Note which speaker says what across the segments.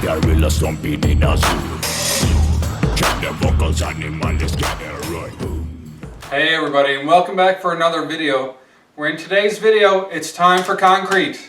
Speaker 1: gorilla stomping in a zoo. Check the vocals, animals gather right.
Speaker 2: Hey everybody, and welcome back for another video. Where in today's video, it's time for concrete.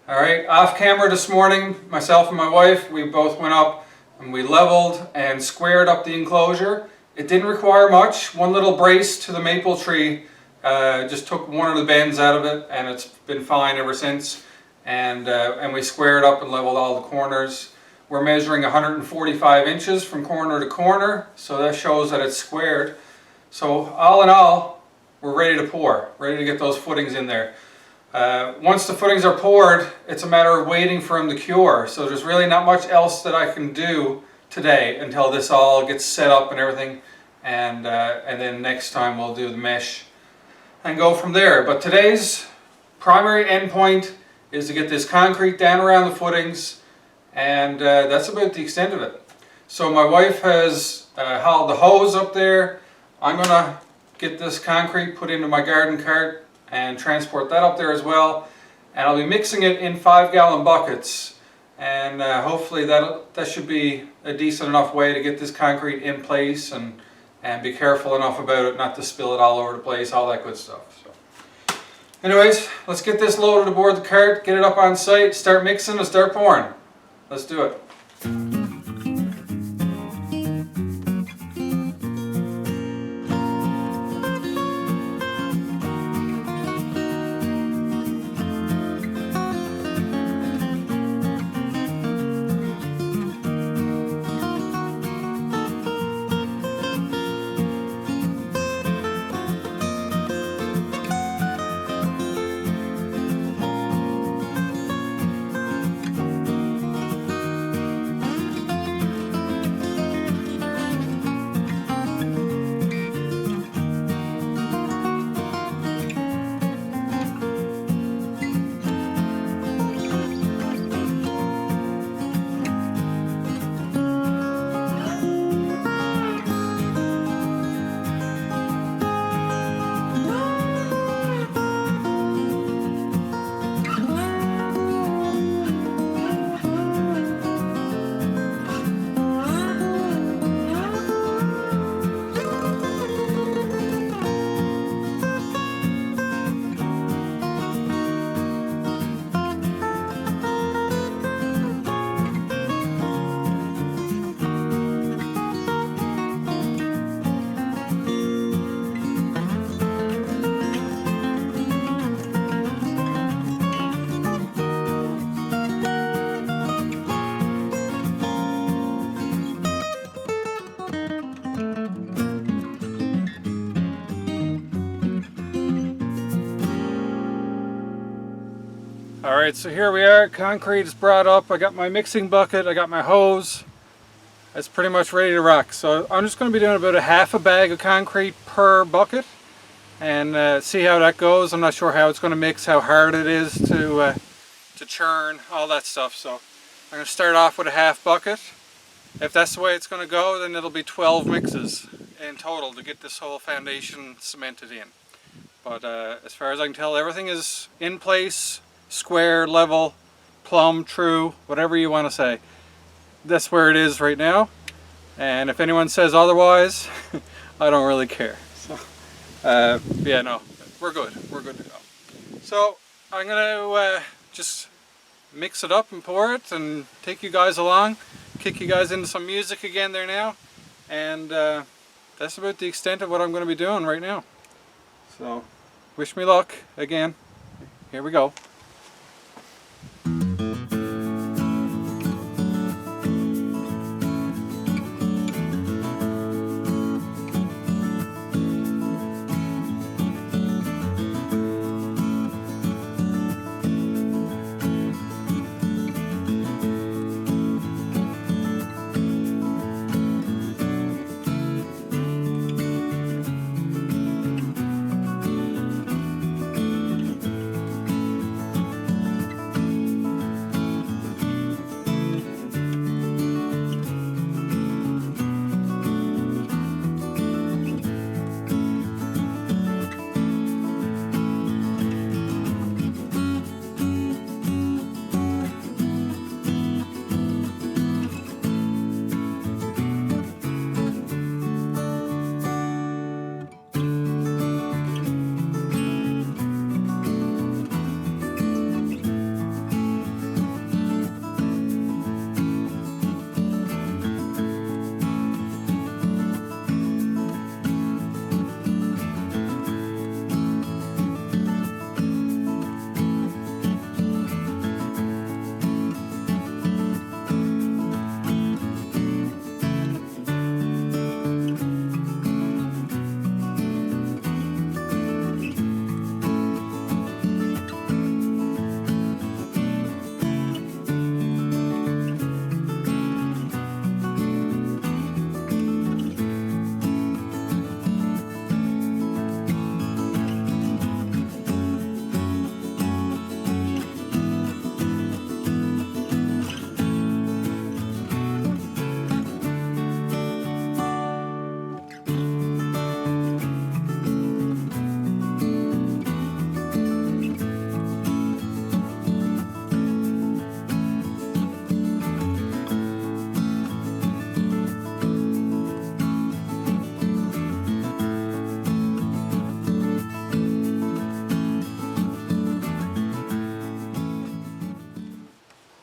Speaker 2: Alright, off camera this morning, myself and my wife, we both went up and we leveled and squared up the enclosure. It didn't require much. One little brace to the maple tree just took one of the bends out of it, and it's been fine ever since. And we squared up and leveled all the corners. We're measuring 145 inches from corner to corner, so that shows that it's squared. So all in all, we're ready to pour, ready to get those footings in there. Once the footings are poured, it's a matter of waiting for them to cure. So there's really not much else that I can do today until this all gets set up and everything. And then next time we'll do the mesh and go from there. But today's primary endpoint is to get this concrete down around the footings, and that's about the extent of it. So my wife has hauled the hose up there. I'm going to get this concrete put into my garden cart and transport that up there as well. And I'll be mixing it in 5-gallon buckets, and hopefully that should be a decent enough way to get this concrete in place and be careful enough about it not to spill it all over the place, all that good stuff. So, anyways, let's get this loaded aboard the cart, get it up on site, start mixing and start pouring. Let's do it. Alright, so here we are, concrete is brought up, I got my mixing bucket, I got my hose, it's pretty much ready to rock. So I'm just going to be doing about half a bag of concrete per bucket and see how that goes. I'm not sure how it's going to mix, how hard it is to churn, all that stuff. So I'm going to start off with a half bucket. If that's the way it's going to go, then it'll be 12 mixes in total to get this whole foundation cemented in. But as far as I can tell, everything is in place. Square, level, plumb, true, whatever you want to say. That's where it is right now. And if anyone says otherwise, I don't really care. So, yeah, no, we're good. We're good to go. So I'm going to just mix it up and pour it and take you guys along, kick you guys into some music again there now. And that's about the extent of what I'm going to be doing right now. So wish me luck again. Here we go.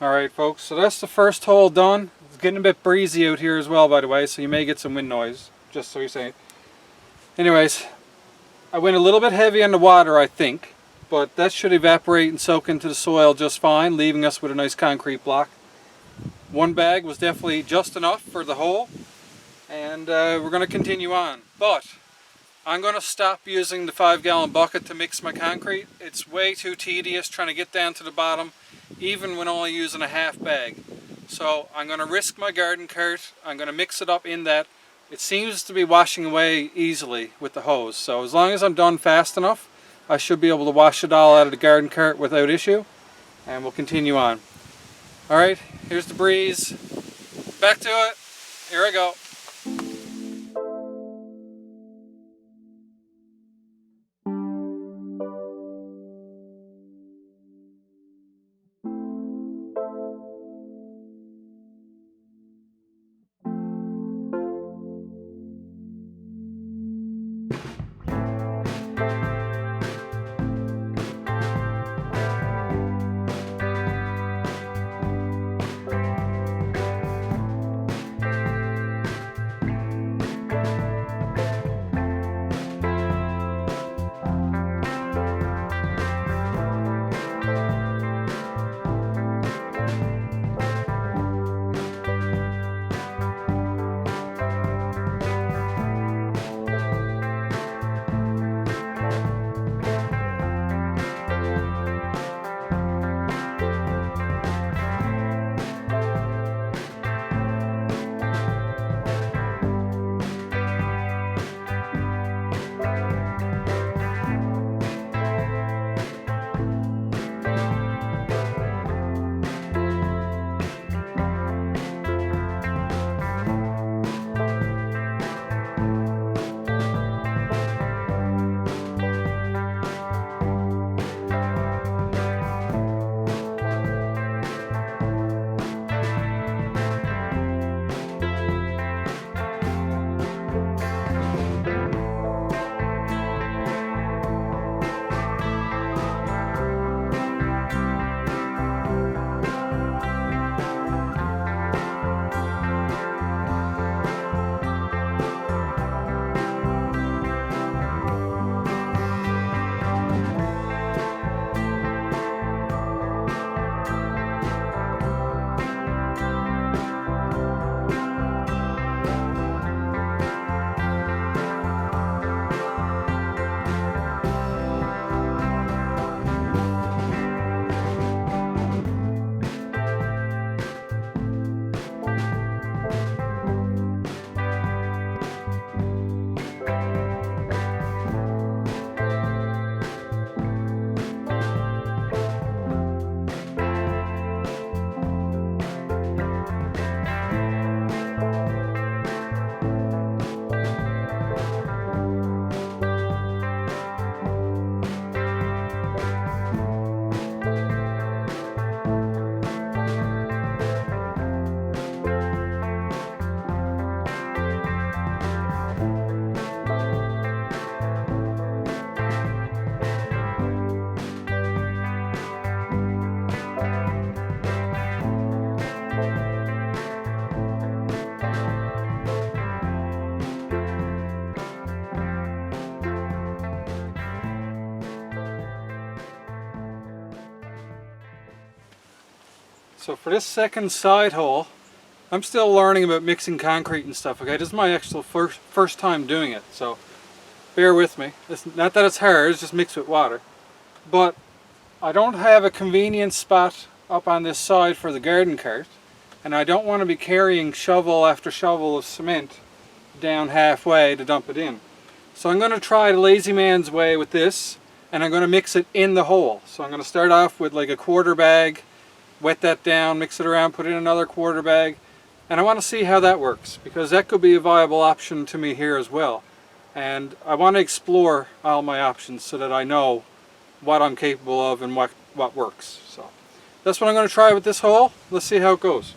Speaker 2: Alright folks, so that's the first hole done. It's getting a bit breezy out here as well, by the way, so you may get some wind noise, just so you're saying. Anyways, I went a little bit heavy on the water, I think, but that should evaporate and soak into the soil just fine, leaving us with a nice concrete block. One bag was definitely just enough for the hole, and we're going to continue on. But I'm going to stop using the 5-gallon bucket to mix my concrete. It's way too tedious trying to get down to the bottom, even when only using a half bag. So I'm going to risk my garden cart. I'm going to mix it up in that. It seems to be washing away easily with the hose. So as long as I'm done fast enough, I should be able to wash it all out of the garden cart without issue. And we'll continue on. Alright, here's the breeze. Back to it. Here I go. So for this second side hole, I'm still learning about mixing concrete and stuff, okay? This is my actual first time doing it, so bear with me. It's not that it's hard, it's just mixed with water. But I don't have a convenient spot up on this side for the garden cart, and I don't want to be carrying shovel after shovel of cement down halfway to dump it in. So I'm going to try the lazy man's way with this, and I'm going to mix it in the hole. So I'm going to start off with like a quarter bag, wet that down, mix it around, put in another quarter bag, and I want to see how that works, because that could be a viable option to me here as well. And I want to explore all my options so that I know what I'm capable of and what works. So that's what I'm going to try with this hole. Let's see how it goes.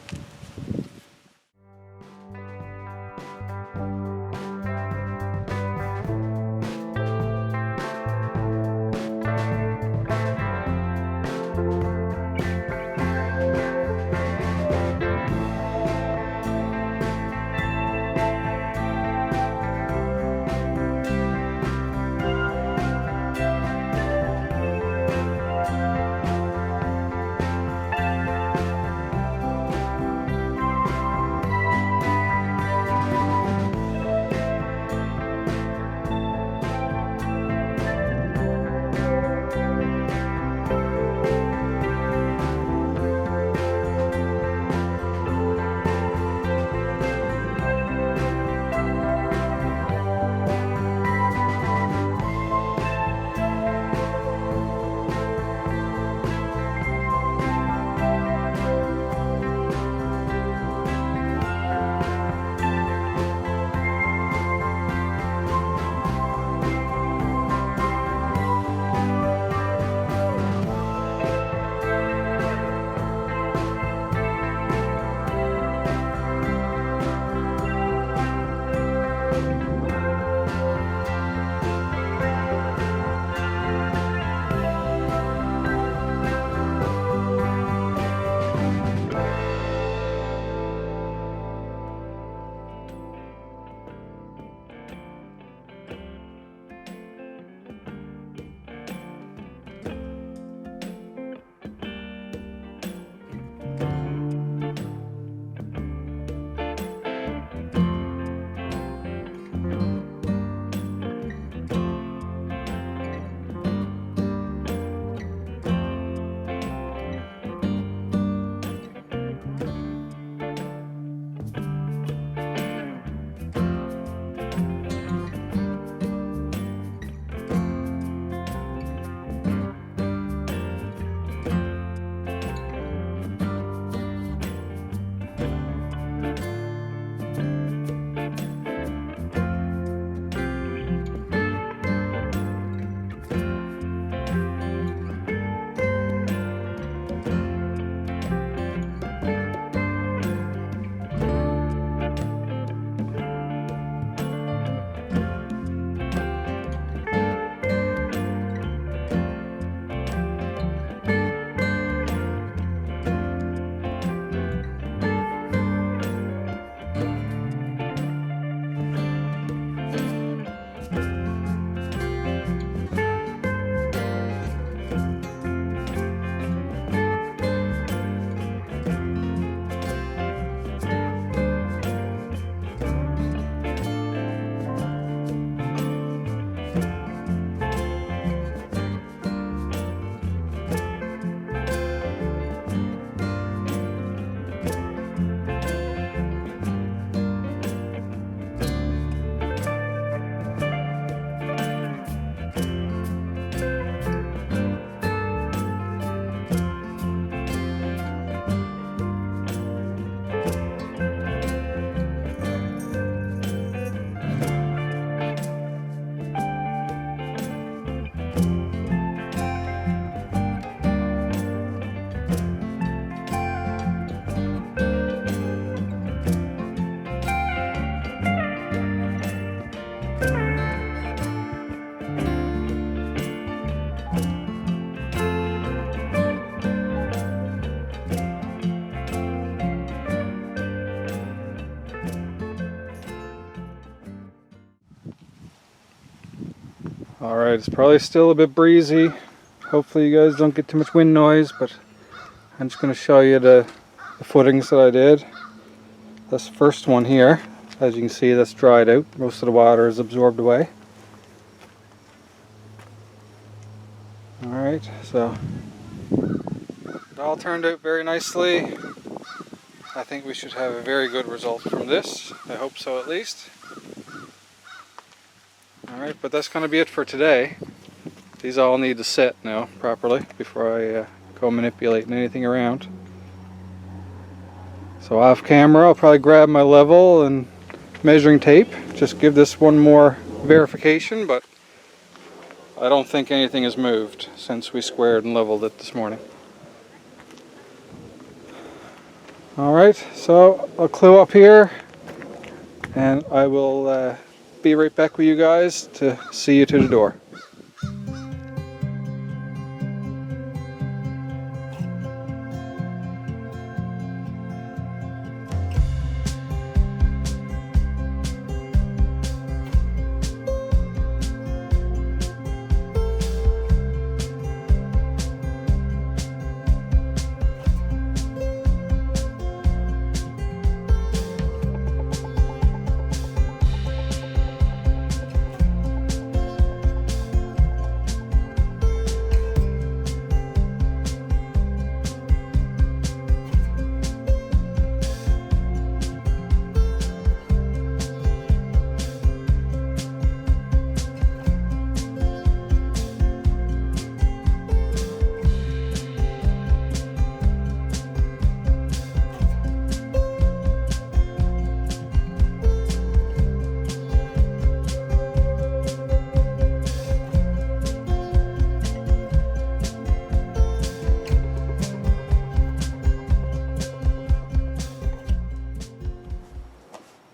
Speaker 2: Alright, it's probably still a bit breezy. Hopefully you guys don't get too much wind noise, but I'm just going to show you the footings that I did. This first one here, as you can see, that's dried out. Most of the water is absorbed away. Alright, so it all turned out very nicely. I think we should have a very good result from this. I hope so, at least. Alright, but that's going to be it for today. These all need to set now properly before I go manipulating anything around. So off camera I'll probably grab my level and measuring tape. Just give this one more verification, but I don't think anything has moved since we squared and leveled it this morning. Alright, so I'll clue up here and I will be right back with you guys to see you to the door.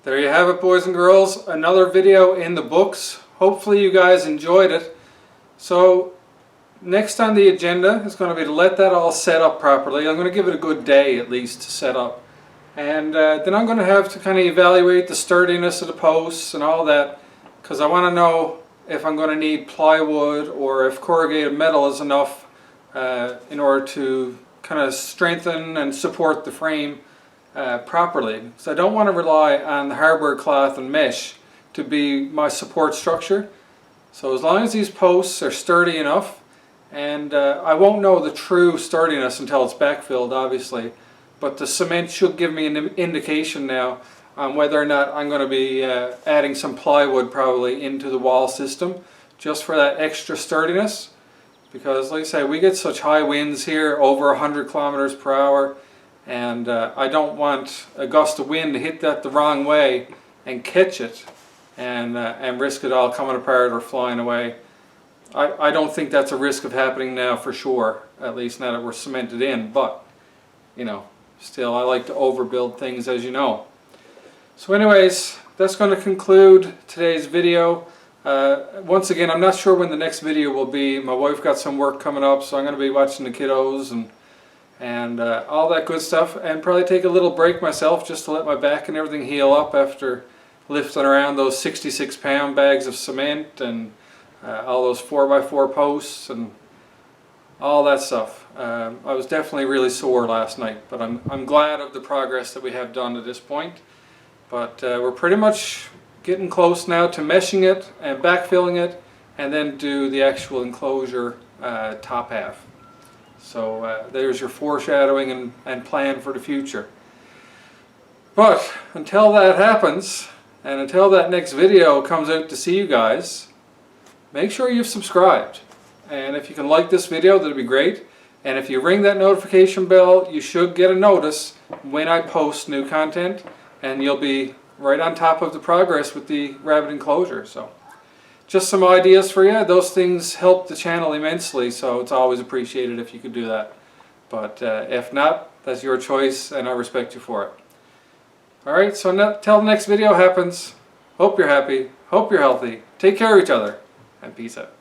Speaker 2: There you have it, boys and girls, another video in the books. Hopefully you guys enjoyed it. So next on the agenda is going to be to let that all set up properly. I'm going to give it a good day at least to set up. And then I'm going to have to kind of evaluate the sturdiness of the posts and all that, because I want to know if I'm going to need plywood or if corrugated metal is enough in order to kind of strengthen and support the frame properly. So I don't want to rely on the hardware cloth and mesh to be my support structure. So as long as these posts are sturdy enough, and I won't know the true sturdiness until it's backfilled obviously, but the cement should give me an indication now on whether or not I'm going to be adding some plywood probably into the wall system just for that extra sturdiness, because like I say, we get such high winds here, over 100 kilometers per hour. And I don't want a gust of wind to hit that the wrong way and catch it and risk it all coming apart or flying away. I don't think that's a risk of happening now for sure, at least now that we're cemented in, but you know, still I like to overbuild things, as you know. So anyways, that's going to conclude today's video. Once again, I'm not sure when the next video will be. My wife got some work coming up, so I'm going to be watching the kiddos and all that good stuff, and probably take a little break myself just to let my back and everything heal up after lifting around those 66-pound bags of cement and all those 4x4 posts and all that stuff. I was definitely really sore last night, but I'm glad of the progress that we have done to this point. But we're pretty much getting close now to meshing it and backfilling it, and then do the actual enclosure top half. So there's your foreshadowing and plan for the future. But until that happens, and until that next video comes out to see you guys, make sure you've subscribed. And if you can like this video, that'd be great. And if you ring that notification bell, you should get a notice when I post new content, and you'll be right on top of the progress with the rabbit enclosure. So just some ideas for you. Those things help the channel immensely, so it's always appreciated if you could do that. But if not, that's your choice, and I respect you for it. Alright, so till the next video happens, hope you're happy, hope you're healthy, take care of each other, and peace out.